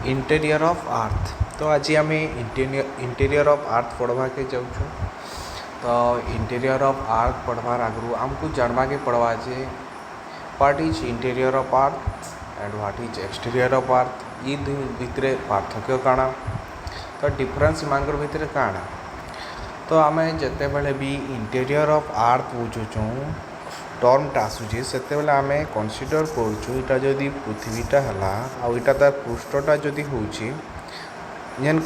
Interior of earth. तो आज आम इंटेरियर ऑफ अर्थ पढ़वा के जाऊँ। तो इंटेरियर ऑफ अर्थ पढ़वार आगु आमको जानवा के पड़वा जे what is interior of earth and what is exterior of earth. ये भितर पार्थक्य काଣା, तो डिफरेंस मांगर भितर काଣା। तो आम जिते बड़े भी इंटेरियर ऑफ अर्थ बुझुचु टर्मटा आसूचे से आम कनसीडर करुँ जदि पृथ्वीटा है आईटा तार पृष्ठटा जदि होन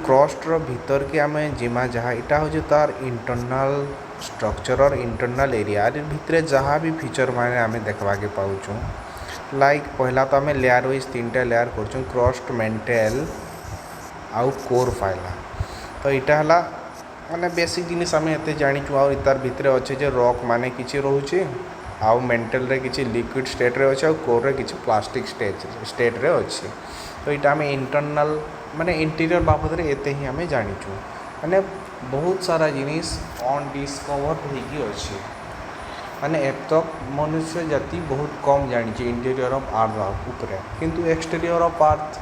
क्रस्टर भीतर के आम जिमा जहाँ यहाँ हूँ तार इंटरनल स्ट्रक्चर और इंटरनल एरिया भितर जहाँ भी फीचर माने आम देखा के पाऊँ। लाइक पहला तो आम लेयर वाइज 3टा लेयर कर क्रस्ट मेंटेल आउ कोर फाइला। तो यहाँ है माने बेसिक जिनिस आम एत जाचु आ तार भितर अच्छे जे रॉक माने किसी रोचे आउ मेंटल रे किसी लिक्विड स्टेट रे अच्छे आ कोर रे किसी प्लास्टिक स्टेट रे अच्छे। तो यहाँ आम इंटरनल माने इंटीरियर बाबद एते ही आम जाचु माने बहुत सारा जिनिस अनडिस्कवर होगी अच्छे माने एब तक मनुष्य जाति बहुत कम जानी इंटीरियर ऑफ अर्थ उपरे किंतु एक्सटेरियर ऑफ अर्थ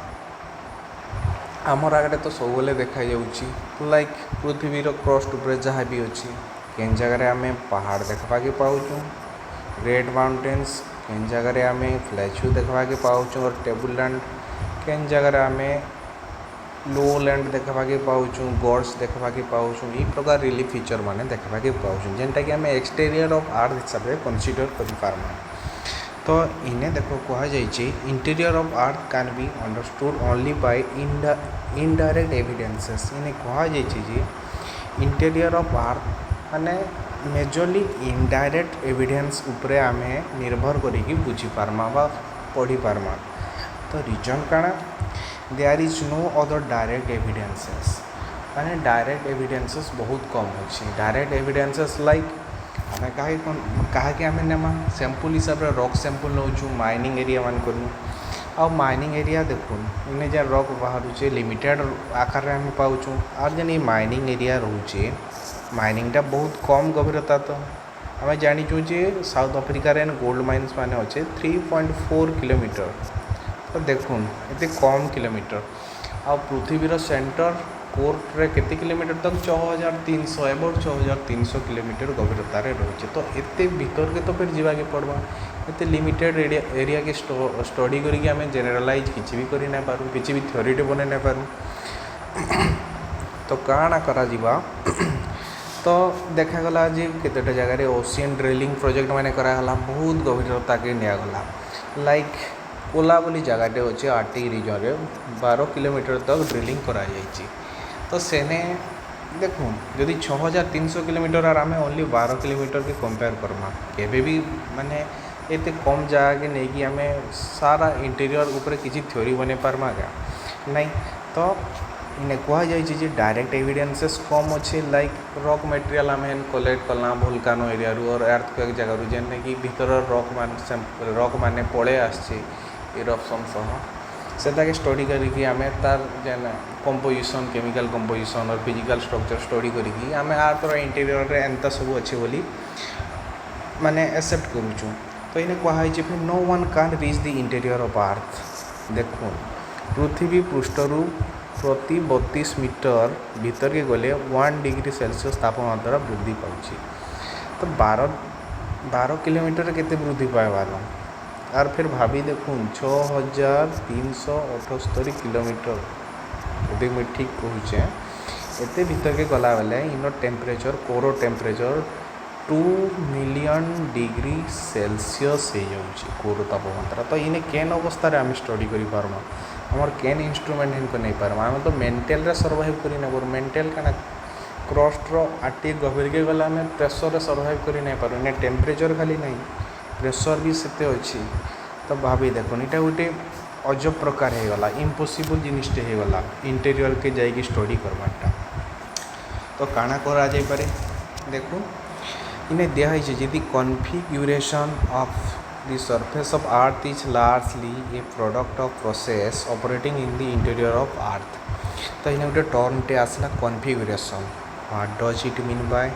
आमर आगे तो सब देखा जाऊँ। लाइक पृथ्वीर क्रस्ट उपर जहाँ भी अच्छी केन जगह आम पहाड़ देखा के पाऊँ, रेड माउंटेन्स केन जगह आम प्लेच्यू देखा के पाऊँ और टेबल लैंड केन जगह आम लो लैंड देखा के पाऊँ, गॉड्स देखा के पाऊँ। ये प्रकार रिलीफ फीचर माने देखा के पाऊँ जेनटा कि आम एक्सटेरियर ऑफ अर्थ हिसाब से कनसीडर कर। तो इन्हें देखो कह जाइए interior of earth can be understood only by indirect evidences. इन्हें कह जाइए इंटीरियर ऑफ अर्थ माने मेजरली इनडायरेक्ट एविडेंस उपरे आम निर्भर करी बुझी पार्मा बा पढ़ी पार्मा। तो रीजन काଣା there is no other direct evidences माने डायरेक्ट एविडेंसेस बहुत कम अच्छे। डायरेक्ट एविडेंसेस लाइक आम कहा आम नेमा सैंपल हिसाब से रॉक सैंपल नौ माइनिंग एरिया मान करूँ आ माइनिंग एरिया देखुन इन्हें जहाँ रॉक बाहर लिमिटेड आकार आम पाऊँ और जेन ये माइनिंग एरिया रोचे माइनिंगटा बहुत कम गभीरता। तो आम जाचु जे साउथ अफ्रिकार गोल्ड माइन्स माने अच्छे 3.4 किलोमीटर। तो देखुन एत कम किलोमीटर आ पृथ्वीर सेंटर कोर्ट रे केते किलोमीटर तक 6300 एबाउट 6300 किलोमीटर गभीरतार रोचे। तो एते भीतर के तो फिर जावाके पड़वा एते लिमिटेड एरिया के स्टडी करके आम जेनेरालाइज किसी भी करी ना पारू किसी भी थ्योरीटे बन ना पारू। तो काଣା करा जिबा तो देखागला जे केतेटा जगह ओशियन ड्रिलिंग प्रोजेक्ट माने करागला बहुत गभीरता के निगला। लाइक ओला बोली जगहटे अच्छे आर्टिक रिजन रे 12 किलोमीटर तक ड्रिलिंग करा जाइए। तो सेने देखूँ जदि 6300 किलोमीटर और आम ओनली 12 किलोमीटर के कंपेयर करमा केबे भी माने एते कम जगह के नहीं कि आम सारा इंटीरियर ऊपर किसी थ्योरी बने पार्मा क्या नहीं। तो इन्हें कह जाइए डायरेक्ट एविडेंसेस कम अच्छे। लाइक रॉक मटेरियल आम कलेक्ट कला भोल्कानो एरिया और अर्थक्वेक जगह जेने कि भीतर रॉक माने पड़े आसचे इरप्शन सह से स्टडी करी आम तार जेन कंपोजिशन केमिकल कंपोजिशन और फिजिकल स्ट्रक्चर स्टडी करी आम आर इंटीरियर रे एंता सब अच्छे बोली माने एक्सेप्ट करूँ। तो इन्हें कहुई फिर no one can reach the interior of earth. देखो पृथ्वी पृष्ठरू प्रति 32 मीटर भीतर के गले 1 डिग्री सेल्सियस तापमात्रा वृद्धि पाँच। तो 12 किलोमीटर के वृद्धि पाइबार और फिर भाभी देखूँ 6378 किलोमीटर यदि मुझे ठीक कहूचे एते भीतर के गला बेले in temperature core temperature 2 million degree Celsius हो जाऊँगी कोर तापमात्रा। तो इन्हें केन अवस्था आम स्टडी कर पार्मा आमर केन इंस्ट्रूमेंट इनको नहीं पार्मा आम तो मेंटेल रे सर्वाइव करी ना मेंटेल क्या क्रस्टर आर्टिक गभीर के गला आम प्रेसर रे सर्वाइव करी नहीं पारू इन्हें टेम्परेचर खाली नहीं प्रेसर भी सेते अच्छी। तो भाभी देखो यहाँ गोटे अजब प्रकार होगला इम्पॉसिबल जिनिसटे होगला इंटीरियर के जाइए स्टडी करवाटा। तो काଣା करा जाई पारे देखो इन्हें दिखाई जी configuration of the surface of earth is largely a product of process operating in the interior of earth. तो इन्हें गोटे टर्मटे आसला configuration what does it mean by.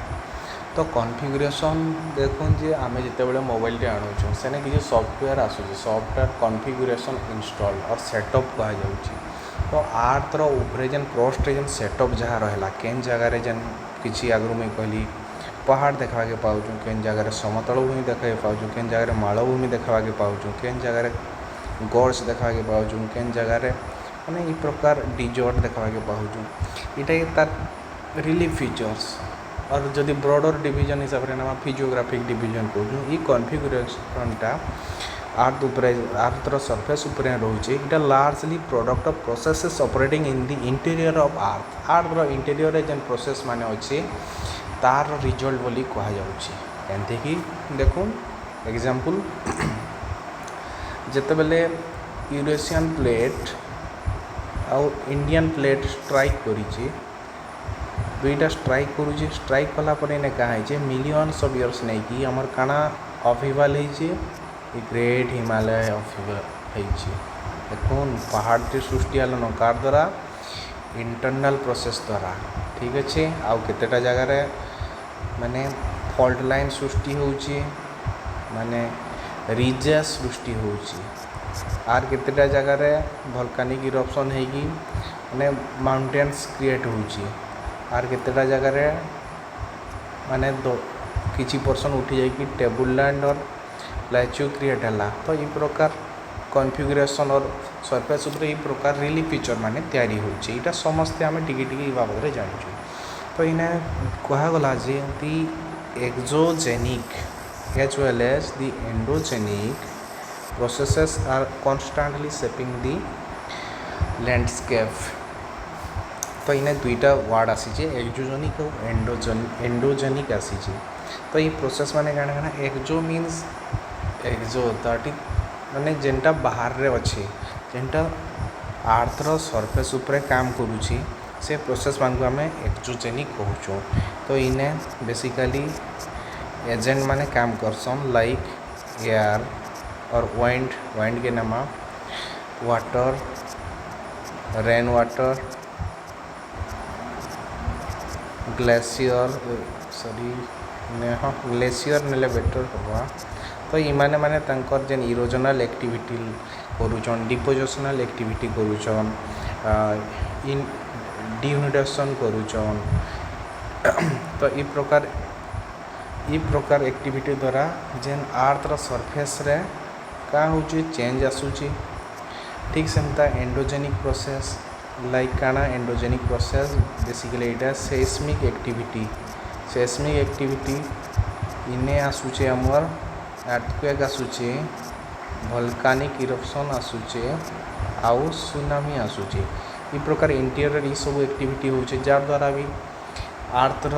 तो कॉन्फिगरेशन देखुन जे आम जिते मोबाइल आणुचु सेने किसी सॉफ्टवेयर आसूँ सॉफ्टवेयर कॉन्फिगरेशन इंस्टॉल और सेटअप कह जाऊँगी। तो आर्थर उपरे जेन क्रस्टे जेन सेटअप जहाँ रहा केन जगार जेन किसी आगु मुझे कहली पहाड़ देखाके पाऊँ केन जगार समतल भूमि देखा पाऊँ केन जगार मालभूमि देखा पाऊँ केन जगार गड्स देखाके पाऊँ केन जगार माने ई प्रकार डिजर्ट देखाके पाऊँ इटा तार रिलीफ फीचर्स। और जदि ब्रॉडर डिवीजन हिसाब से ना फिजियोग्राफिक डिवीजन कहूँ ये कॉन्फिगरेशनटा आर्थर सरफेस उपरे रोचे इटा largely product of processes operating in the interior of earth interior जेन प्रोसेस माने अच्छे तार रिजल्ट बोली कह जाऊँगी कि देखो एग्जांपल जिते बेले यूरेशियन प्लेट आउ इंडियन प्लेट स्ट्राइक करी दुईटा स्ट्राइक करुचे स्ट्राइक कलापर इन्हें कहे मिलियंस ऑफ इयर्स नहीं कि आमर काना अफिवाल ग्रेट हिमालय अफिवाल देखुन पहाड़ सृष्टि आलन कार द्वारा इंटरनल प्रोसेस द्वारा ठीक अच्छे आउ केतेटा जगार माने फॉल्ट लाइन सृष्टि होची माने रिजेस सृष्टि होची आर केतेटा जगार वोल्केनिक इरप्शन होगी माने माउंटेन्स क्रिएट होची आर केतेटा जगार माने किसी पर्सन उठी जाकि टेबल लैंड और प्लेच्यू क्रिएट है तो ये प्रकार कॉन्फिगरेशन और सरफेस उपर ये प्रकार रिलीफ फीचर माने तैयारी होची इटा समस्ते आम टिके बाबद में जानी तो इन्हें कहगला जे the exogenic as well as the endogenic processes are constantly shaping the landscape. तो इन्हें दुईटा वार्ड आसी एक्सोजेनिक और एंडोजेनिक आसी तो ये प्रोसेस माने काना काना एक्सो मीन्स एक्सो दैट इज माने जेनटा बाहर रे अच्छे जेनटा आर्थर सरफेस उपरे काम करुची से प्रोसेस मान को आम एक्सोजेनिक कहूँ तो इन्हें बेसिकली एजेंट माने काम करसन लाइक एयर और वाइंड के नाम वाटर रेन वाटर ग्लेशियर हाँ ग्लेशियर ने बेटर हवा तो इमाने माने तंकर जेन इरोजनल एक्टिविटी करुचन डिपोजिशनल एक्टिविटी करुचन इन डिह्यूमिडेशन करुचन तो ई प्रकार एक्टिविटी द्वारा जेन आर्थर सरफेस रे का होची चेंज आसूची ठीक सेमता एंडोजेनिक प्रोसेस लाइक काना एंडोजेनिक प्रोसेस बेसिकली इटा सेस्मिक एक्टिविटी इने आसूचे आमर अर्थक्वेक आसूचे वोल्केनिक इरप्शन आसूचे आउ सुनामी आसूचे ई प्रकार इंटीरियर ये सब एक्टिविटी होचे जार द्वारा भी आर्थर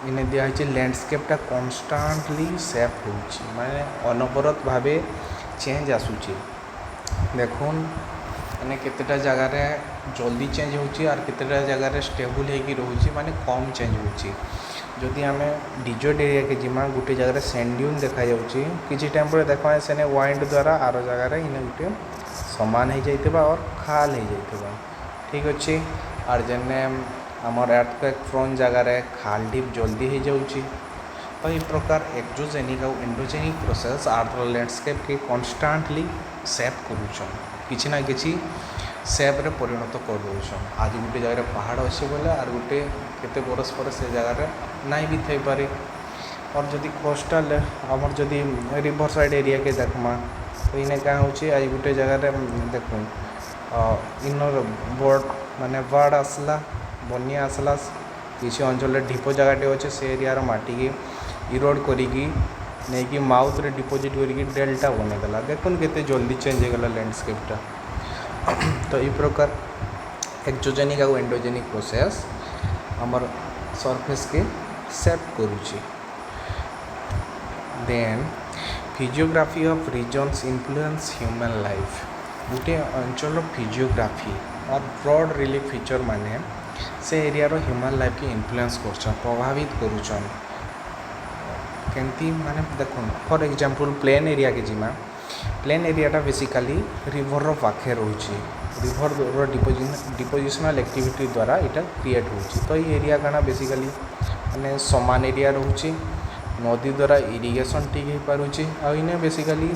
इन्हें दिखाई लैंडस्केपटा कन्स्टांटली सेप होची माने अनवरत भावे चेंज आसूचे देखुन माने केतेटा जगार जल्दी चेंज होची और केतेटा जगार स्टेबल होगी रोची माने कम चेंज होची जदि आम डिजर्ट एरिया के जिमा गोटे जगह सैंड ड्यून देखा जाउची किसी टाइम पर देखा सेने वाइंड द्वारा आर जगार इन्हें गोटे समान हो जाइथिबा और खाल हो जाइथिबा ठीक अच्छे और जेने आमर अर्थक्वेक फ्रंट जगार खाल डीप जल्दी हो जाउची तो ये प्रकार एक्सोजेनिक और एंडोजेनिक प्रोसेस आर्थर लैंडस्केप के कन्स्टांटली सेप करुछन किसी ना किसी सेप रे परिणत कर दौन आज गोटे जगह पहाड़ अच्छे बोले और गोटे केते बरस पर से जगार नाई भी थी पारे और जदि कोस्टल आमर जदि रिवर साइड एरिया के देखमा तो इन्हें क्या होची आज गोटे जगह देख इनर बोर्ड माने बाढ़ आसला बनिया आसला किसी अंचल ढीप जगह अच्छे से एरिया माटी की इरोड करी नहीं माउथ रे डिपोजिट करके डेल्टा बनईदेला देखुन केते जल्दी चेंज होगला लैंडस्केपटा तो ये प्रकार एक्सोजेनिक और एंडोजेनिक प्रोसेस हमर सरफेस के सेट करुची। Then physiography of regions influence human life गोटे अंचल फिजियोग्राफी और ब्रॉड रिलीफ फीचर माने से एरिया रो ह्यूमन लाइफ के इन्फ्लुएंस कर प्रभावित करुचन केमती माने देखो फॉर एग्जांपल प्लेन एरिया के जिमा प्लेन एरियाटा बेसिकली रिवर रो पाखे रोची रिवर रो डिपोजिशनल एक्टिविटी द्वारा इटा क्रिएट होची तो ये एरिया काना बेसिकली माने समान एरिया रोची नदी द्वारा इरिगेशन ठीक हो पारुची आ इने बेसिकली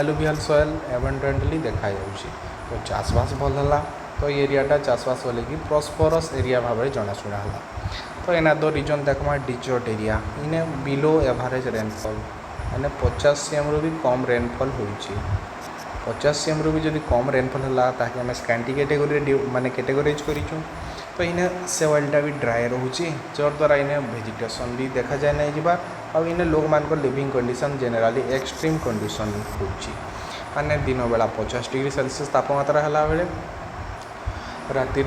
एलुवियल सॉइल एबंडेंटली देखा जाउची तो चाषबास भल हला तो ये एरियाटा चाषबास बोले कि प्रॉस्परस एरिया भाव में जनाशुना है। तो एना दो रीजन देखमा डिजर्ट एरिया इने बिलो एवरेज रेनफॉल मैंने 50 cm रू भी कम रेनफॉल होइछि 50 cm रू भी जदि कम रेनफॉल है ताकि आम स्कैंटी कैटेगोरी माने कैटेगोराइज करिछु। तो इने सोइलटा भी ड्राए रोचे जद्वारा इने वेजिटेशन भी देखा जाए नहीं जावा और इने लोक मान लिविंग कंडीशन जेनेराली एक्सट्रीम कंडीशन होची माने दिन बेला 50 डिग्री सेल्सियस तापमात्रा है बेले राति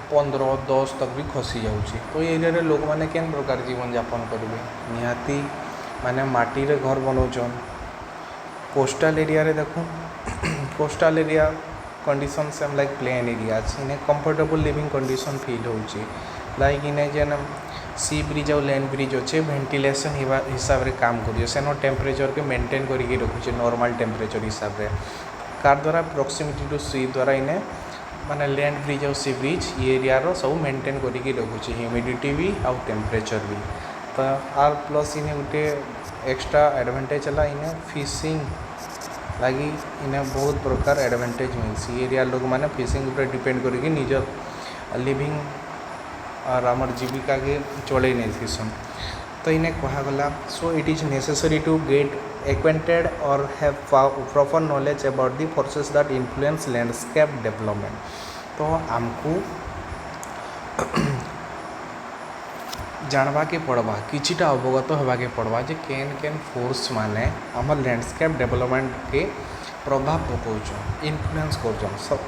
15-10 तक भी खसी जाऊँगी। तो ये एरिया लोक मैंने केन प्रकार जीवन यापन करेंगे निहाती माने माटी रे घर बनाऊन कोस्टल एरिया रे देखो coastal area condition same like plain area इन्हें कंफर्टेबल लिविंग कंडीशन फील होची लाइक इन्हें जेन सी ब्रिज और लैंड ब्रिज अच्छे वेंटिलेशन हिसाब रे काम करियो सेनो टेम्परेचर के मेंटेन करके रखुचे नॉर्मल टेम्परेचर हिसाब रे कार द्वारा प्रॉक्सिमिटी टू सी द्वारा इन्हें माने लैंड ब्रिज और सी ब्रिज ये एरिया रो सब मेंटेन करके रखुचे ह्यूमिडिटी भी और टेम्परेचर भी। तो आर प्लस इन्हें गोटे एक्स्ट्रा एडवांटेज है इन्हें फिशिंग लगी इन्हें बहुत प्रकार एडवांटेज मिलसी एरिया लोक मैंने फिशिंग ऊपर डिपेंड करके निज लिविंग और आमर जीविका के चले नहीं थीसन। तो इन्हें कहगला so it is necessary to get acquainted or have proper knowledge about the forces that influence landscape development। तो आमको जानवा के पड़वा किछिटा अवगत होगा के पड़वा जे केन केन फोर्स माने आम लैंडस्केप डेवलपमेंट के प्रभाव पकाउछन इन्फ्लुएंस कर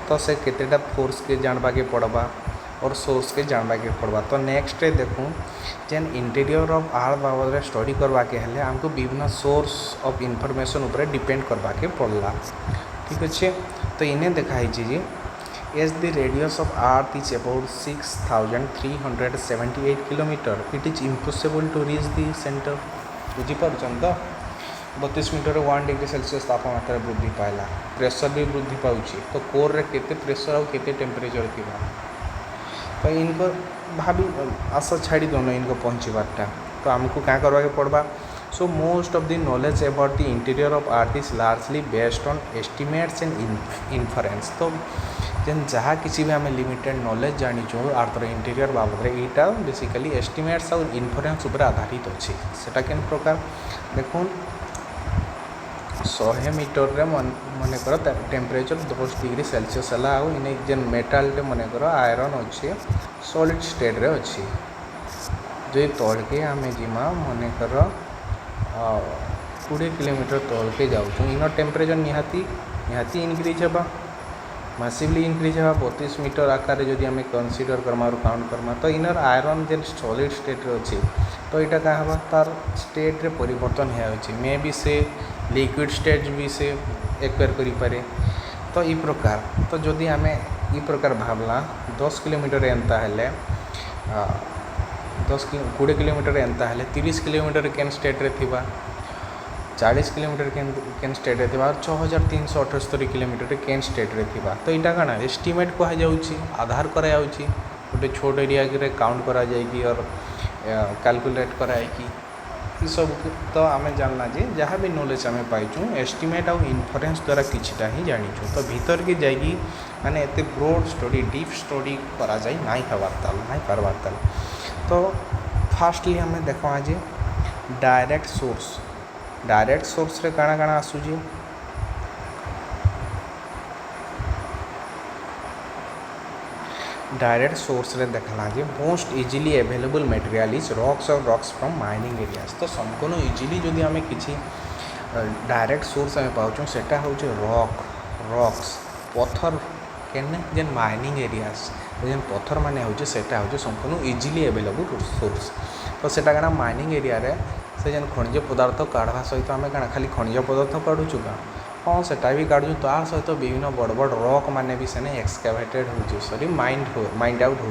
तो से केतेटा फोर्स के जानवा के पड़वा और सोर्स के जानवा के पड़वा। तो नेक्स्ट देखूँ जेन इंटीरियर ऑफ आर्थ बाबद स्टडी करवा के हेले हमको विभिन्न सोर्स ऑफ इनफॉरमेशन ऊपर डिपेंड करवा के पड़ला ठीक अच्छे। तो इन्हें देखाई जी as the radius of earth is about 6378 kilometre it is impossible to reach the centre बुझीपार्छन तो 32 मीटर 1 डिग्री सेल्सियस तापमात्रा वृद्धि पाइला प्रेशर भी वृद्धि पाउछि। तो कोर रे केते प्रेशर और केते टेम्परेचर थिबा तो इनको भाभी आशा छाड़ी दोनों इनको पहुँचवाटा। तो आमको क्या करवा के पड़वा so most of the knowledge about the interior of earth is largely based on estimates and inference. तो जेन जहाँ किसी भी आम लिमिटेड नॉलेज जानीचु आर्थर इंटीरियर बाबद यहाँ बेसिकली एस्टिमेट्स और इन्फरेंस उपर आधारित अच्छी सेटा केन प्रकार देखो 100 मीटर रे मनकर टेम्परेचर 10 डिग्री सेल्सियस है आउ इन जेन मेटाल मनकर आयरन अच्छे सॉलिड स्टेट रे अच्छी जो तलके आम जीमा मनकर 20 किलोमीटर तलके जाऊँ इन टेम्परेचर निहाती इनक्रीज होगा मासिवली इनक्रीज होगा 32 मीटर आकार जदि आम कनसीडर करमा काउंट करमा। तो इनर आयरन जेन सॉलिड स्टेट रे अच्छी तो यहाँ क्या हवा तार स्टेट रे परिवर्तन हो मे भी से लिक्विड स्टेज भी से एक्वायर करि पारे। तो ई प्रकार तो जदि आम ई प्रकार भावला 10 किलोमीटर एंता हेले 20 किलोमीटर एंता हेले 30 किलोमीटर केन स्टेट रे थिबा 40 किलोमीटर केन स्टेट रे थिबा 6378 किलोमीटर केन स्टेट रे थिबा। तो यहाँ काना एस्टिमेट कहा जाउची आधार करा जाउची गोटे छोट एरिया रे काउंट करा जाएगी और कैलकुलेट कराएगी सब। तो आम जानला जे जहाँ भी नॉलेज आम पाइचु एस्टिमेट आउ इन्फरेंस द्वारा किछिटा ही जानिचु। तो भीतर के जाइए माने एते ब्रॉड स्टडी डीप स्टडी करा जाए नहीं करवार ताल। तो फास्टली आम देखो आज डायरेक्ट सोर्स रे काଣା काଣା आसुची डायरेक्ट सोर्स रे देखला जे most easily available material is rocks from mining areas. तो संपूर्ण इजिली जदि आम किसी डायरेक्ट सोर्स आम पाऊँ सेटा हूँ रॉक्स पत्थर केने जेन माइनिंग एरियाज जेन पत्थर माने हूँ सेटा हूँ संपूर्ण इजिली अवेलेबल सोर्स। तो सेटा काଣା माइनिंग एरिया रे से जेन खनिज पदार्थ काढ़वा सहित आम काଣା खाली खनिज पदार्थ काढ़ुचु का हाँ सेटा भी काढ़ुचु तार सहित विभिन्न बड़ बड़ रॉक माने भी सेने एक्सकावेटेड हो सॉरी माइंड आउट हो।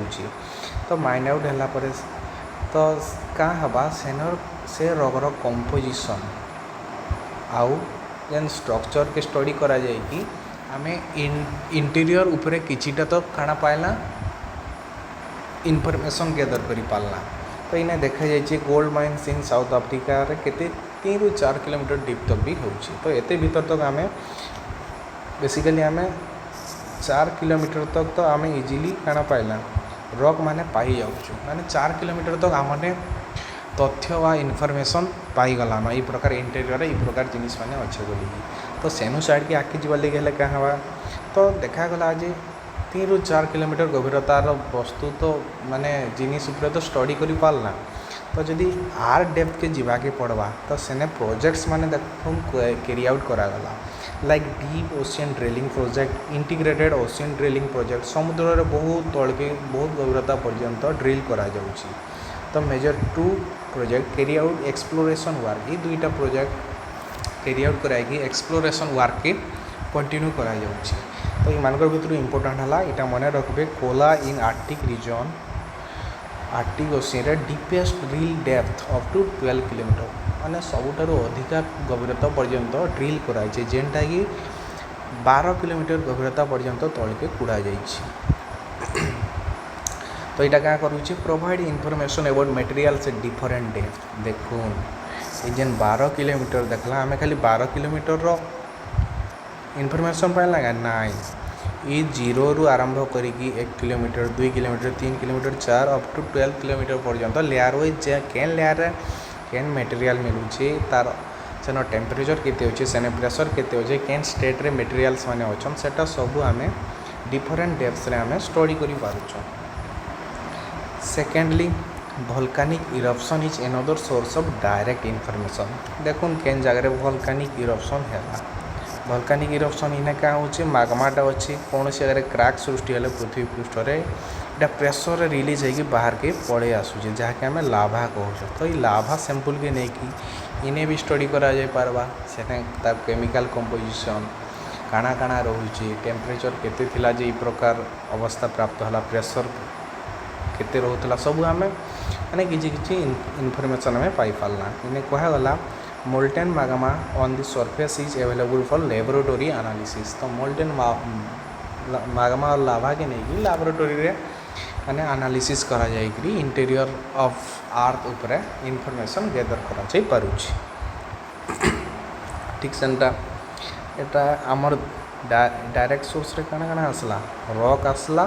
तो माइंड आउट है तो क्या हवा सेनर से रॉकर कंपोजिशन आउ जेन स्ट्रक्चर के स्टडी करा जाए कि आम इंटीरियर उपरे किछिटा तो काଣା पाइला इनफॉरमेशन गैदर करि पारला। तो इन्हें देखा जाए गोल्ड माइन्स इन साउथ आफ्रिका रे केते 3 ରୁ 4 किलोमीटर डीप तक भी हो। तो एते भीतर तक आम बेसिकली आम 4 किलोमीटर तक तो आम इजिली काण पाइला रॉक माने पाई जाऊँ माने 4 किलोमीटर तक आमने तथ्य वा इनफॉरमेशन पाई गलान ये प्रकार इंटेरियर ये प्रकार जिनिस माने अच्छे बोली तो सेनु साइड के आगे जीवा लगे हेले क्या हवा तो देखागला जे 3 ରୁ 4 किलोमीटर गभीरतार वस्तु तो माने जिनिस उपरे तो स्टडी करि पारला तो जदि आर डेप्थ के जीवा के पड़वा तो सेने प्रोजेक्ट्स माने देखो कैरी आउट करागला like deep ocean drilling project integrated ocean drilling project समुद्र रे बहुत तल के बहुत गभीरता पर्यंत ड्रिल करा जाउची तो major 2 project carry out exploration work ये दुईटा प्रोजेक्ट कैरी आउट कराई एक्सप्लोरेशन वर्क के कंटिन्यू करा जाउची तो ये भर इंपोर्टाट है यहाँ मन रखिए Kola in Arctic region Arctic ocean deepest drill depth up to 12 kilometre माने सबुठारु अधिका गभीरता पर्यंत ड्रिल कराई जेनटा कि 12 किलोमीटर गभीरता पर्यंत तल के कूड़ा जाइए तो यहाँ क्या करुँचे provide information about materials different depth देखून ये जेन 12 किलोमीटर देखला आम खाली 12 किलोमीटर इनफॉरमेशन पाइला क्या नाई ये 0 ରୁ आरंभ करिकी 1 kilometre 2 kilometre 3 kilometre 4 up to 12 kilometre पर्यंत लेयर वाइज केन लेयर केन मटेरियल मिलूचे तार सेन टेम्परेचर केते होचे सेन प्रेशर केते होचे केन स्टेट रे मटेरियल्स माने अछन सेटा सब आमे डिफरेंट डेप्थ्स रे आमे स्टडी करि पारुछन secondly volcanic eruption is another source of direct information देखुन केन जगह रे वोल्केनिक इरप्शन हैला वोल्केनिक इरप्शन इना क्या होचे मागमाटा अच्छी कौन सी जगह क्रैक सृष्टि हेले पृथ्वी पृष्ठ रे प्रेसर रिलीज होगी बाहर के पड़े आसूचे जहाँकि आम लाभा कहूँ तो ये लाभा सैंपल के नहीं इन्हें भी स्टडी करा जाय पारबा से केमिकल कंपोजिशन काଣା काଣା रोचे टेम्परेचर केते थिला जे प्रकार अवस्था प्राप्त होला प्रेसर केते रोला सब आम माने किसी इनफॉरमेशन आम पाई पारला इन्हें कहगला molten magma on the surface is available for laboratory analysis तो मोल्टेन मागमा और लाभा के नहीं लैबोरेटरी रे माने एनालिसिस करा जायकरी इंटीरियर ऑफ अर्थ ऊपर इनफॉरमेशन गैदर करा जाय पारुछि ठीक सेंटा एटा हमर डायरेक्ट सोर्स रे काना काना आसला रॉक आसला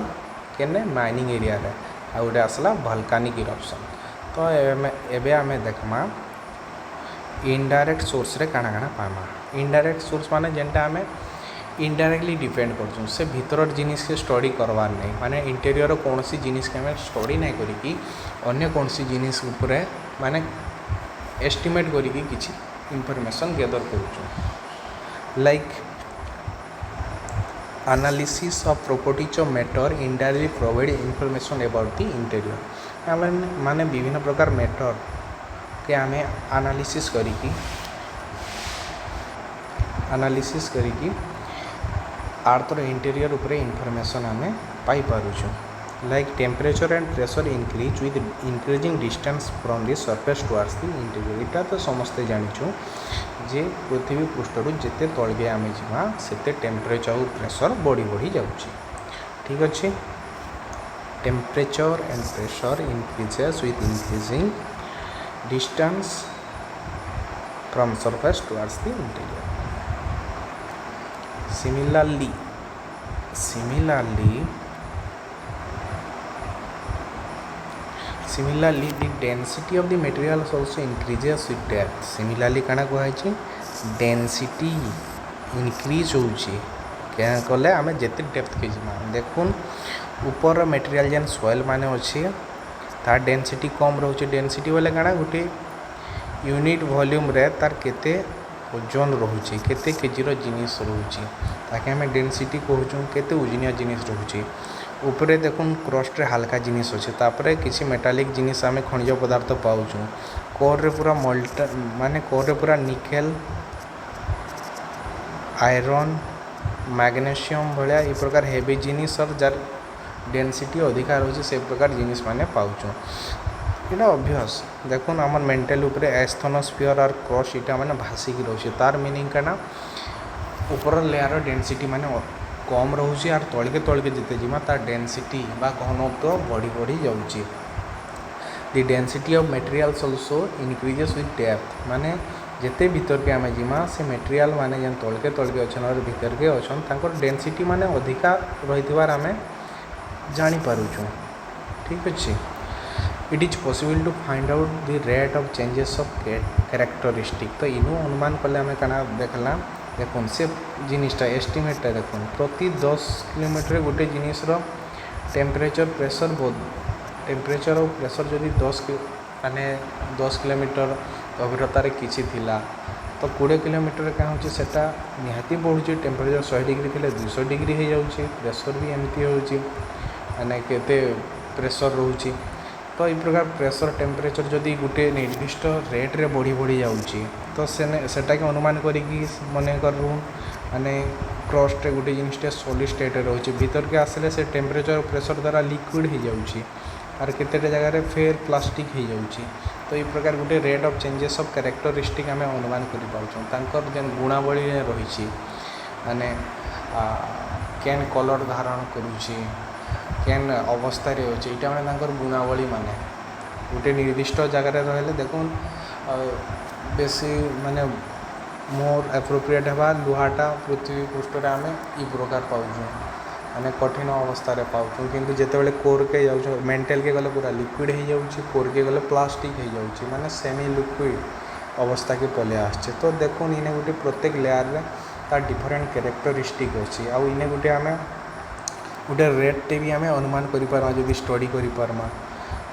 केने माइनिंग एरिया रे आ उडे आसला वोल्केनिक इरप्शन तो एबे आमे देखमा इनडायरेक्ट सोर्स रे काना काना पामा इनडायरेक्ट सोर्स माने जेनटा आमे इनडायरेक्टली डिपेंड करछुं से भीतर जिनिस के स्टडी करवार नहीं माने इंटीरियर कौन सी जिनिस के आमे स्टडी नहीं करिकी अन्य कौन सी जिनिस ऊपर माने एस्टिमेट करिकी किछि इनफॉरमेशन गैदर करूछुं like analysis of properties of matter indirectly provide information about the interior माने विभिन्न प्रकार मैटर के आम एनालिसिस करिकी आर्थर इंटीरियर उपरे इनफॉरमेशन आम पाई पारुछु like temperature and pressure increase with increasing distance from the surface towards the interior इटा तो समस्ते जानिछु जे पृथ्वी पृष्ठरू जिते तलगे आम जा सेते टेम्परेचर और प्रेशर बढ़ी बढ़ी जाउछि ठीक अच्छे temperature and pressure increases with increasing distance from surface towards the interior. Similarly, the density of the materials also increases with depth. Similarly, काना कहै डेंसिटी इंक्रीज होउची क्या कले आमे जेते डेप्थ के जिमा देखुन ऊपर मटेरियल जेन सॉइल माने अछि तार डेंसिटी कम रोचे डेंसिटी वाले काଣା गोटे यूनिट वॉल्यूम रे तार केते ओजन रोचे केते केजी रो जिनिस रोचे ताके हमें डेंसिटी कहूँ केते ओजनिया जिनिस रोचे ऊपर देखुन क्रस्ट रे हल्का जिनिस अच्छे तापरे किसी मेटालिक जिनिस आम खनिज पदार्थ पाऊँ कोर रे पूरा मोल्टन माने कोर रे पूरा निकेल आयरन मैग्नेशियम भाया ये प्रकार हेवी जिनिस और जार डेंसिटी अधिकार होची से प्रकार जिनिस माने पाउछु इटा ऑब्वियस देखुन हमर मेंटल ऊपर एस्थनोस्फियर और क्रस्ट इटा माने भासी की रहउछि तार मीनिंग काना ऊपर लेयर डेंसिटी माने कम रहउछि और तळके जिते जिमा तार डेंसिटी बा घनत्व बढ़ी बढ़ी जाउछि the density of materials also increases with depth माने जिते भीतर के आम जीमा से मेटेरियल माने जेन तलके अच्छन और भीतर के अच्छन तांकर डेनसीटी माने अधिका रही आम जानीपारुँ। ठीक अच्छे it is possible to find out the rate of changes of characteristic. तो इनू अनुमान कले आम क्या देखला देखुन से जिनिसटा एस्टिमेटा देखुन प्रति 10 किलोमीटर गोटे जिनिसर टेम्परेचर प्रेशर टेम्परेचर और प्रेशर जदि 10 किलोमीटर गभीरतार किसी थिला तो 20 किलोमीटर क्या हो निहाती बढ़ुची टेम्परेचर 100 डिग्री थे 200 डिग्री हो जाऊँगी प्रेशर भी एमती हो माने केते प्रेशर रोचे। तो ये प्रकार प्रेशर टेम्परेचर जदि गोटे निर्दिष्ट रेट्रे बढ़ी जाऊँगी तो सेटा के अनुमान करी मन कर माने क्रस्ट गोटे जिनटे सॉलिड स्टेट रोचे भीतर के आसले से टेम्परेचर प्रेशर द्वारा लिक्विड हो जाऊँगी आर केते जगह फेर प्लास्टिक हो जाऊँगी। तो ये प्रकार गोटे rate of changes of characteristic आम अनुमान कर जेन गुणावली रही माने केन कलर धारण करुँची केन अवस्था अच्छे यहाँ मैंने गुणावली माने गोटे निर्दिष्ट जगार रही देखुन बेसी माने मोर एप्रोप्रिएट है लुहाटा पृथ्वी पृष्ठ आम इ प्रकार पाऊँ माने कठिन अवस्था पाऊँ किंतु जिते कोर के जाऊँ मेंटल के गले पूरा लिक्विड हो जाऊँ कोर के गले प्लास्टिक हो जाऊँ माने सेमी लिक्विड अवस्था के पले आसचे। तो देखुन इने गोटे प्रत्येक लेयर रे तार डिफरेंट कैरेक्टरिस्टिक अच्छी आउ इने गोटे आम गोटे रेट्टे भी आम अनुमान करें जब स्टडी करें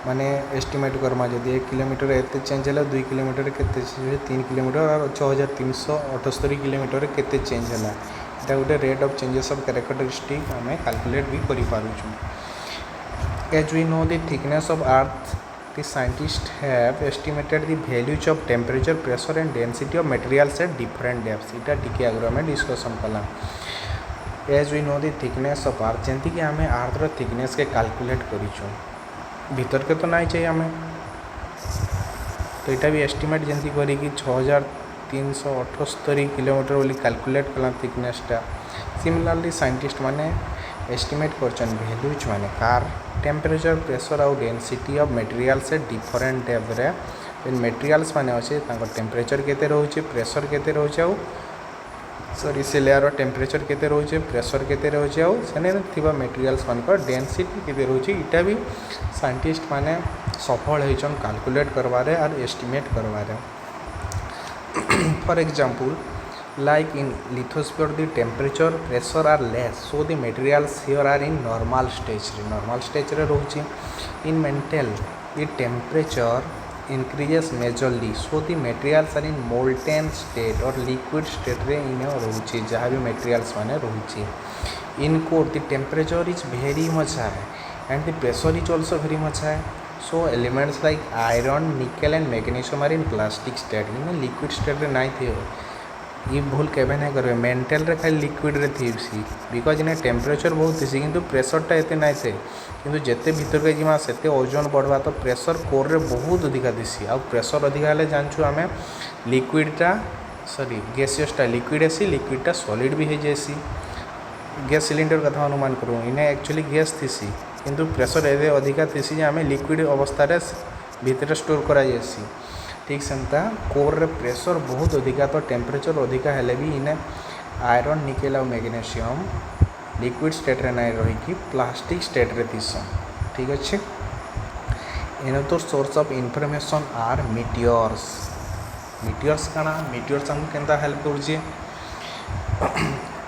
माने एस्टिमेट करमा जदि 1 किलोमीटर एत चेंज है 2 किलोमीटर के 3 किलोमीटर और 6378 किलोमीटर के चेंज है यहाँ गोटे rate of changes of characteristic आम कैलकुलेट भी करें। As we know the thickness of earth the scientists have estimated the values of temperature pressure and density of materials at different depths। इटा टिके आगे आम डिस्कसन कला as we know the thickness of earth जमती कि आम Arthur thickness के calculate करूँ भीतर के तो ना चाहिए आम तो यहाँ भी एस्टिमेट जमती करी 6378 किलोमीटर बोली कैलकुलेट कला थिकनेसटा। सिमिलरली साइंटिस्ट माने एस्टिमेट कर वैल्यूज माने कार टेम्परेचर प्रेशर आउ डेनसीटी ऑफ मटेरियल्स डिफरेंट डेप्थरे मटेरियल्स माने अच्छे टेम्परेचर केते रोचे प्रेशर केते रोचे आउ सॉरी से लेयर टेम्परेचर केते रोचे प्रेशर केते रोचे आउ सेने थिबा मटेरियल्स मानक डेनसीटी केते रोचे इटा भी साइंटिस्ट माने सफल होइछन कैलकुलेट करबारे और एस्टिमेट करबारे। For example like in lithosphere the temperature pressure are less so the materials here are in normal stage रे रोचे। in mantle the temperature increases majorly so the materials are in molten state or liquid state रे इन रोचे जहाँ भी materials माने रोचे। in core the temperature is very much high and the pressure is also very much high so elements like iron nickel and magnesium are in plastic state in liquid state रे नहीं थे ये भूल केबे नहीं करेंगे मेंटल रे खाली लिक्विड रे थी बिकज इन्हें टेम्परेचर बहुत थी किंतु प्रेशरटा एते नहीं थे किंतु जिते भीतर के जीमा सेते ओजन बढ़वा तो प्रेशर कोर रे बहुत अधिका थी आ प्रेशर अधिका हेले जानछु आमे लिक्विडटा सॉरी गैसियसटा लिक्विड आसी लिक्विडटा सॉलिड भी हो जाएसी गैस सिलिंडर कथा अनुमान करूँ इन्हें एक्चुअली गैस थी किंतु प्रेशर एते अधिका थी आम लिक्विड अवस्था भितर स्टोर करा जाएसी। ठीक सेमता कोर रे प्रेशर बहुत अधिका तो टेम्परेचर अधिका हेले भी इन्हें आयरन निकेल और मैग्नीशियम लिक्विड स्टेट रे नहीं रही प्लास्टिक स्टेट रे थीसन। ठीक अच्छे इन तो source of information are meteors काना मीटियर्स हमको केंता हेल्प करुचे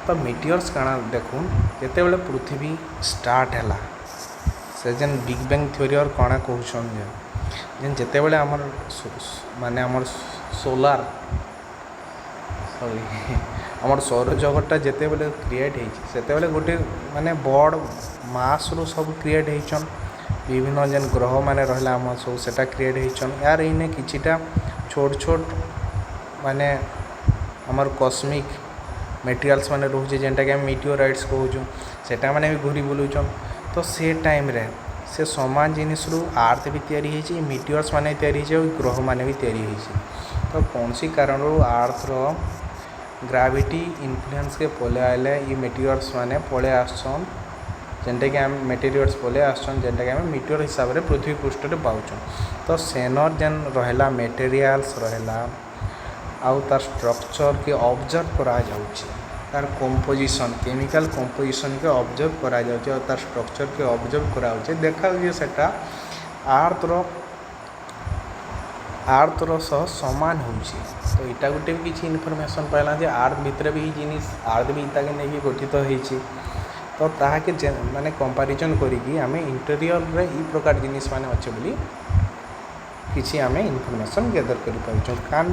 तो मीटियर्स काना देखुन केते बेले पृथ्वी स्टार्ट हैला से जेन बिग बैंग थ्योरी और कणा कहउछन जेन जेते बेले हमर माने हमर सोलार सॉरी हमर सौर जगतटा जेते बेले क्रिएट होइछि सेते बेले गोटे माने बड़ मास रो सब क्रिएट होइछन विभिन्न जेन ग्रह माने रहला हम सब सेटा क्रिएट होइछन यार इने किछिटा छोट छोट माने हमर कॉस्मिक मटेरियल्स माने रोचे जेनटा के हम मीटियोराइट्स कहउछु सेटा माने भी घुरी बुलुछन तो से टाइम रे से समान जिनिस आर्थ भी तैयारी होइछि मीटियोर्स माने तैयारी होइछि और ग्रह माने भी तैयारी होइछि तो कौन सी कारण आर्थ रो ग्रेविटी इन्फ्लुएंस के पले आइले ये मीटियोर्स माने पले आछन जेनटा कि हम मटेरियल्स पले आछन जेनटा कि हम मीटियोर हिसाब रे पृथ्वी पृष्ठ रे पाउछन तो सेनर जेन रहला मटेरियल्स रहला आउ तार स्ट्रक्चर के ऑब्जर्व करा जाउछि, तार कंपोजिशन केमिकल कंपोजिशन के ऑब्जर्व करा जाउछि और तार स्ट्रक्चर के ऑब्जर्व करा जाउछि, देखा जे सेटा आर्थ सह समान होउछि। तो इटा गोटे भी किसी इनफॉरमेशन पाइला जे आर्थ भितर भी जिनिस आर्थ भी इताके नहीं गठित होइछि। तो ताहाके माने कंपैरिजन करिकी आमे इंटीरियर रे ई प्रकार जिनिस माने अच्छे बोली किसी आमे इनफॉरमेशन गैदर करि पाउछु। Can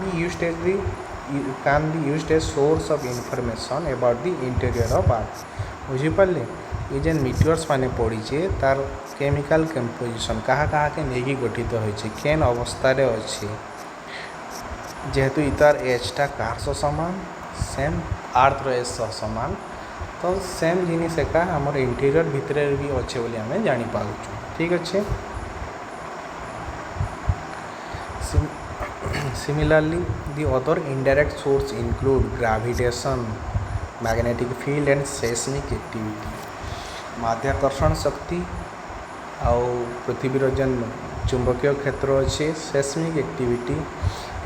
be used as source of information about the interior of earth. बुझी पारले ये जेन मीटियर्स माने पड़ीचे तार केमिकल कंपोजिशन कहा के नहीं गठित होइछि, केन अवस्था रे अछि, जेहेतु इतार एजटा कार सह समान सेम आर्थ रो एज सह समान, तो सेम जिनिस एका हमर इंटीरियर भितर भी अच्छे बोली आमे जानि पाउछु। ठीक अच्छे। Similarly, the other indirect source include gravitation, magnetic field and seismic activity। माध्याकर्षण शक्ति आउ पृथ्वीर जेन चुंबकीय क्षेत्र अच्छे सेस्मिक एक्टिविटी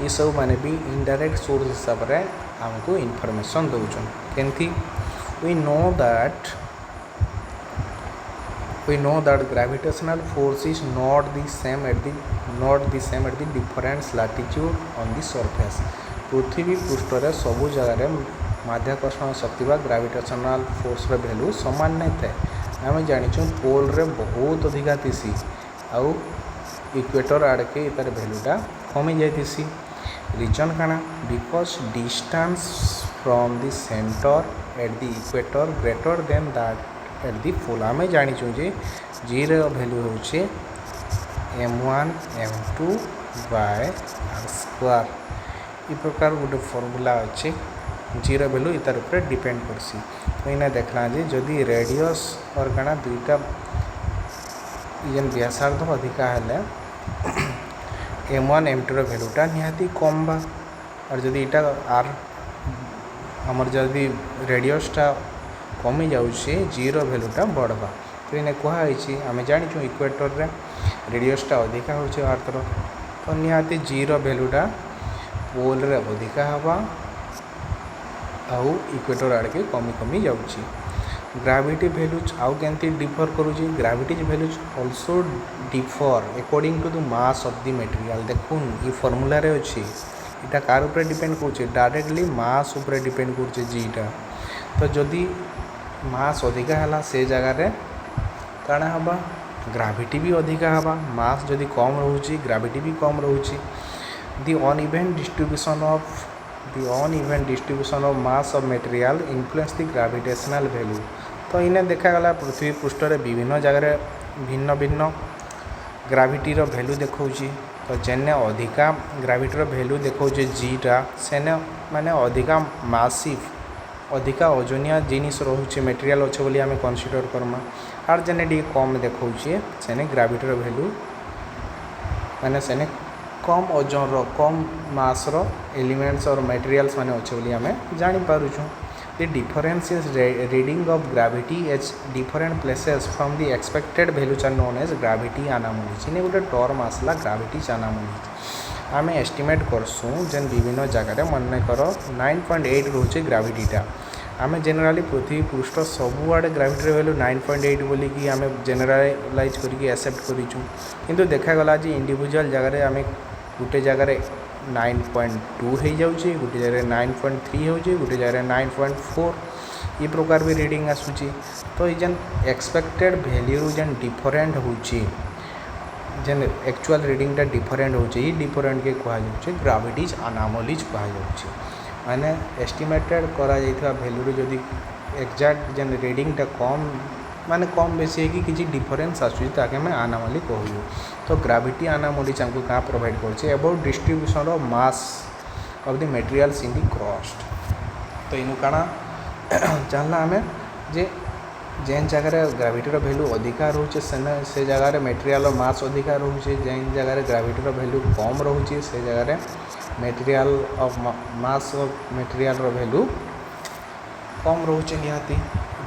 ये सब माने भी इनडायरेक्ट सोर्स हिसाब रे हमको information दउछन। केंथी we know that gravitational force is not the same at the different latitude on the surface। पृथ्वी पृष्ठ रे सबु जगह रे माध्याकर्षण शक्ति बा ग्रेविटेशनल फोर्स रे वैल्यू समान नहीं थाए। आम जानिछुं पोल रे बहुत अधिका थिसी आउ इक्वेटर आड़ के तार वैल्यूटा कमी जाइथिसी। रीजन काना because distance from the centre at the equator greater than that at the pole. आम जानिछुं जे जी रे वैल्यू होचे m1 m2 bye r square. इ प्रकार गोटे फॉर्मूला अच्छे जी रो वैल्यू इतार ऊपर डिपेंड करसी। तो इना देखला जे जदि रेडियस और काना दुईटा जेन व्यासार्ध अधिका हेले m1 m2 रो वैल्यूटा निहाती कम बा, और जदि इटा r हमर जदि रेडियसटा कमी जाउछे जी रो वैल्यूटा बढ़बा। तो इने कहा होइछि आमे जानिछु इक्वेटर रे रेडियसटा अधिका होउछे अर्थ रो, तो निहाती जी रो वैल्यूटा पोल रे अधिका हवा आउ इक्वेटर आड़ के कमी कमी जाउछि। ग्रेविटी वैल्यूज आउ केंती डिफर करूछि, gravity values also differ according to the mass of the material. देखुन ई फार्मूला रे अछि इटा कार ऊपर डिपेंड करूछि, डायरेक्टली मास ऊपर डिपेंड करूछि जीटा। तो जदि मास अधिका हला से जगह रे काना हबा ग्रेविटी भी अधिका हबा, मास जदि कम रहउछि ग्रेविटी भी कम रहउछि। The uneven distribution of mass of material influence the gravitational value. तो इने देखा गला पृथ्वी पृष्ठ रे विभिन्न जगह भिन्न भिन्न ग्रेविटी रो वैल्यू देखौछि। तो जेने अधिका ग्रेविटी रो वैल्यू देखौछि जीटा सेने माने अधिका मासिव अधिका ओजनिया जिनिस रहउछि मटेरियल अच्छे बोली आमे कंसीडर करमा। आर जेने डी कम देखौछि सेने ग्रेविटी रो वैल्यू माने सेने कम ओजन रो कम मास रो एलिमेंट्स और मटेरियल्स माने अच्छे बोली आमे जानि पारुछु। The difference is reading of gravity as different places from the expected values are known as gravity anomalies. इने गोटे टर्म आसला ग्रेविटी अनामोलीज। आमे एस्टिमेट करसुँ जेन विभिन्न जगह रे मन कर 9.8 रोचे ग्रेविटीटा। आमे जनरली पृथ्वी पृष्ठ सबुआड़े ग्रेविटी वैल्यू 9.8 बोली कि आमे जनरलाइज करके एक्सेप्ट करिछु, किंतु देखा गला जे इंडिविजुअल जगह रे आमे गोटे जगह रे 9.2 हो जाउछि, गोटे जगह 9.3 होउछि, गोटे जगह 9.4 ये प्रकार भी रीडिंग आसुछि। तो ये जेन एक्सपेक्टेड वैल्यू जेन डिफरेंट होउछि जेन एक्चुअल रीडिंगटा डिफरेंट होउछि, ये डिफरेंट के कहा जाउछि ग्रेविटीज अनामोलीज कहा जाउछि। माने एस्टिमेटेड करा जाइथवा वैल्यू रे जदि एक्जेक्ट जेन रीडिंगटा कम माने कम बेसी है कि किसी डिफरेंस आसुछि ताके हमें अनामोली कहू। तो ग्रेविटी अनामोलीज हमको कहाँ प्रोवाइड करछि about distribution of mass of the materials in the crust. तो इनु काना जानला हमें जे जेन जगह ग्रेविटी रो वैल्यू अधिका रोचे से जगह रे मटेरियल मास अधिका रोचे, जेन जगह ग्रेविटी रो वैल्यू कम रोचे से जगह material of mass of material रो वैल्यू कम रोचे। निहाती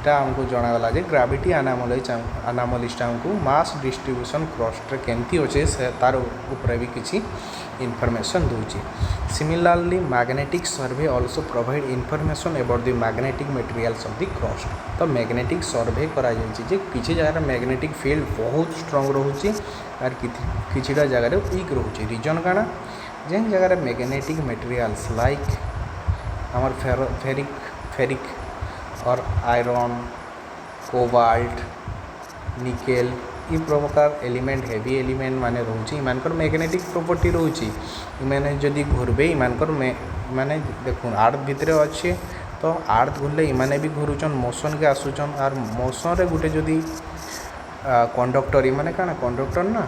इटा आमको जनागला जे ग्राविटी अनामलीटा आमको मास डिस्ट्रीब्यूशन क्रस्ट केमती अच्छे से तार उपरे भी किसी इनफॉरमेशन दूची। Similarly magnetic survey also provide information about the magnetic materials of the crust. तो मैग्नेटिक सर्वे करा जे किसी जगह मैग्नेटिक फील्ड बहुत स्ट्रांग रोचे और किछिटा जगह वीक रोचे। रीजन काना जेन जगह मैग्नेटिक मटेरियल्स लाइक आमर फेरिक और आयरन कोबाल्ट निकेल इ प्रकार एलिमेंट हेवी एलिमेंट माने रोचे इमानकर मैग्नेटिक प्रॉपर्टी रोचे। इमाने जदि घूरबे इमानकर माने देखुन आर्थ भितर अच्छे तो आर्थ घूरले इमाने भी घूरुचन मोशन के आसुचन और मोशन रे गुटे जदि कंडक्टर इमाने काना कंडक्टर ना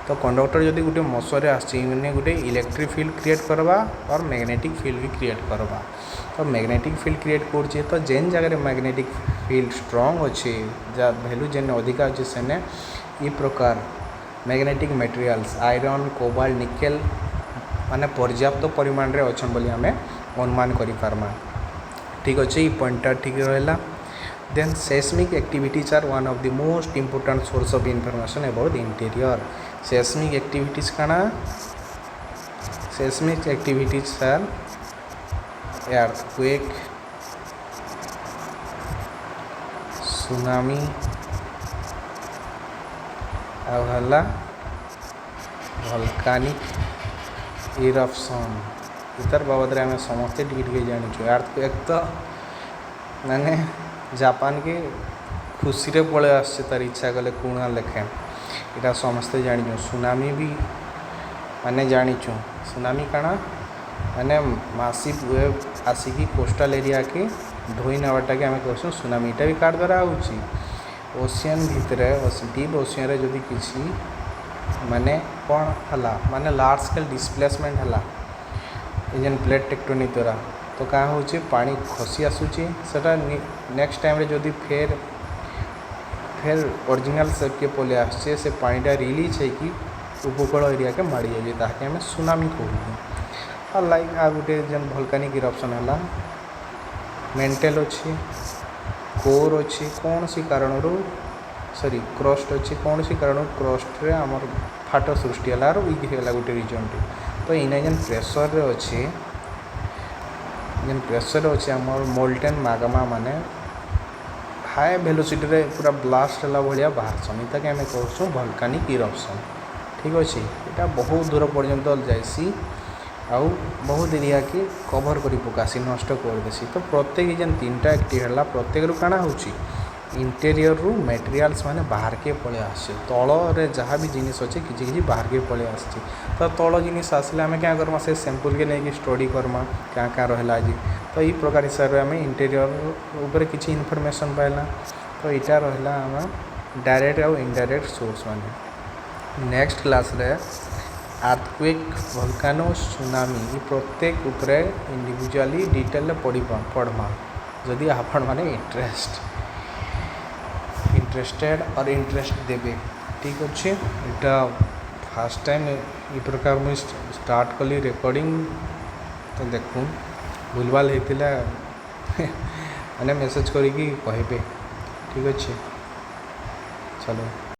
तो कंडक्टर जदि गोटे मोशन आसने गोटे इलेक्ट्रिक फील्ड क्रिएट करवा और मैग्नेटिक फील्ड भी क्रिएट करवा। तो मैग्नेटिक फील्ड क्रिएट कर तो जेन जगह मैग्नेटिक फील्ड स्ट्रांग अच्छे जा वैल्यू जेन अधिका अच्छे सेने इ प्रकार magnetic materials iron cobalt nickel माने पर्याप्त परिमाण रे अच्छन बोली आमे अनुमान करि पारमा। ठीक अच्छे पॉइंटर ठीक रहा। Then seismic activities are one of the most important source of information about the interior. Seismic activities काना seismic activities are earthquake, tsunami आउला वोल्कानिक इरप्शन इतर बाबद आम समस्ते टी जानी। अर्थक्वेक तो माने जापान के खुशी रे पड़े आसছে तार इच्छा कले कुणा लेखे इटा समस्ते जानी। सुनामी भी माने जानीचु सुनामी काना माने मासिव वेव आसिकी कोस्टल एरिया के धोई नवाटा के आम कहूँ सुनामी। इटा भी कार द्वारा होची ओशियन भितर डीप ओशियन रे जदि किसी माने कौन हला माने लार्ज स्केल डिस्प्लेसमेंट हला जेन प्लेट टेक्टोनिक द्वारा तो क्या होची पानी खसी आसुची सेटा नेक्स्ट टाइम रे जदि फेर ओरिजिनल शेप के पले आसचे से पानीटा रिलीज है कि उपकूल एरिया के माड़ी जाए ताकि आम सुनामी कहूँ। और लाइक आ गोटे जेन वोल्कानिक इरप्शन है मेंटल अच्छी कोर अच्छी कौन सी कारण सॉरी क्रस्ट अच्छी कौन सी कारण क्रस्ट रे आमर फाट सृष्टि है और वीक है गोटे रिजन टी। तो इना जेन प्रेसर अच्छे जेन प्रेसर अच्छे आमर मोल्टेन मागमा माने हाई वेलोसिटी रे पूरा ब्लास्ट है भाया बाहर इताके आम कहूँ वोल्कानिक इरप्शन। ठीक अच्छे यहाँ बहुत दूर पर्यंत जाइसी आउ बहुत एरिया के कभर करी पकासी नष्ट कर देसी। तो प्रत्येक जेन तीनटा एक्टिव है प्रत्येक रू काଣା होची इंटेरियर रू मटेरियल्स माने बाहर के पळे आसे तल रे जहाँ भी जिनिस अच्छे किसी बाहर के पळे आसे। तो तल जिनिस आसले आम क्या करमा से सैंपल के नहीं स्टडी करमा क्या क्या रहा आज। तो ये प्रकार हिसाब से आम इंटेरियर ऊपर किसी इनफॉरमेशन पाइला। तो यहाँ रहा आम डायरेक्ट और इनडायरेक्ट सोर्स माने। नेक्स्ट क्लास रे अर्थक्वेक वोल्कानो सुनामी ये प्रत्येक उपरे इंडिविजुअली डिटेल पढ़मा जदि आपण माने इंटरेस्टेड और इंटरेस्ट देवे। ठीक अच्छे यहाँ फास्ट टाइम ये प्रकार मुझे स्टार्ट कली रिकॉर्डिंग तो देखूँ भूलभाल होता मैंने मेसेज करी कहे। ठीक अच्छे चलो।